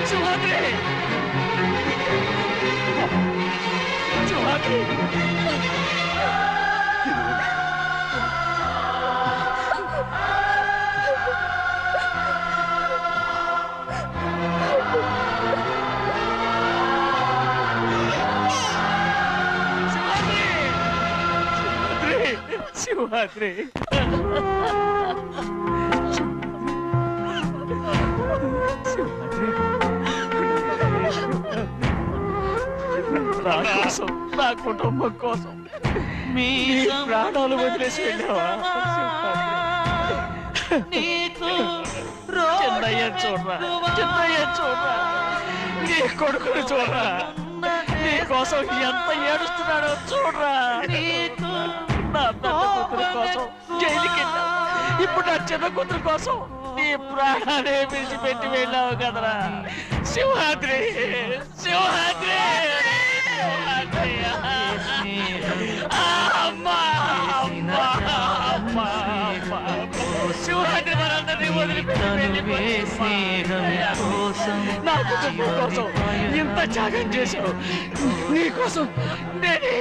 సింహాద్రి సింహాద్రి శివరాత్రి నా కోసం నా కుటుంబం కోసం మీ ప్రాణాలు వదిలేసి వెళ్ళావా? చిన్నయ్య చూడరా, చిన్నయ్య చూడరా, నీ కొడుకుని చూడరా, నీ కోసం ఎంత ఏడుస్తున్నాడో చూడరా. నా పెద్ద కూతురు కోసం జైలుకి వెళ్ళావు, ఇప్పుడు నా చిన్న కూతురు కోసం నీ ప్రాణాలే విడిచిపెట్టి వెళ్ళావు కదరా. సింహాద్రి సింహాద్రి అమ్మా అమ్మా అమ్మా సింహాద్రి మనందరినీ వదిలిపెట్టి నా కుటుంబం కోసం ఇంత త్యాగం చేశావు. నీ కోసం నేనే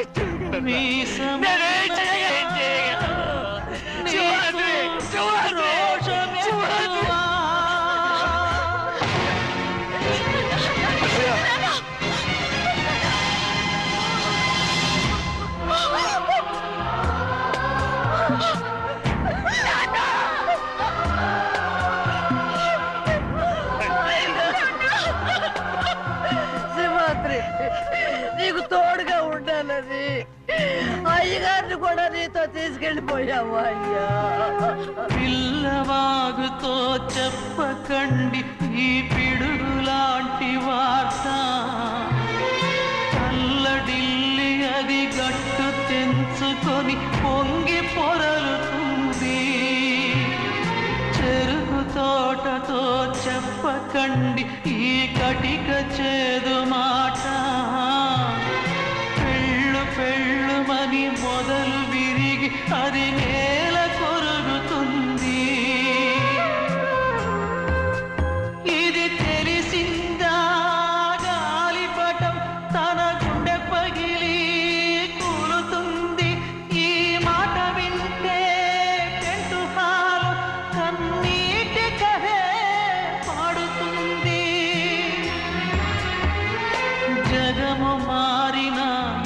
నీకు తోడుగా ఉండాలని అయ్యగారిని కూడా నీతో తీసుకెళ్ళిపోయావు. అయ్యా పిల్లవాగుతో చెప్పకండి ఈ పిడుగులాంటి వార్త, చల్లడిల్లి అది గట్టు తెంచుకొని పొంగి పొరలుతుంది. చెరుకు తోటతో చెప్పకండి ఈ కటిక చేదు మాట, పెళ్ళుమని మొదలు విరిగి అది నేల కొరుగుతుంది. ఇది తెలిసిందా గాలిపటం తన గుండె పగిలి కూలుతుంది. ఈ మాట వింటే పెంటుహాలు కన్నీటి కహే పాడుతుంది. జగము మారిన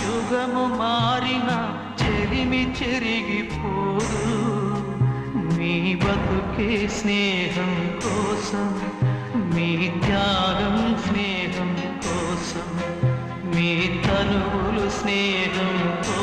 యుగము మారిన చెలిమి చెరిగిపోదు. మీ బతుకే స్నేహం కోసం, మీ త్యాగం స్నేహం కోసం, మీ తనువులు స్నేహం కోసం.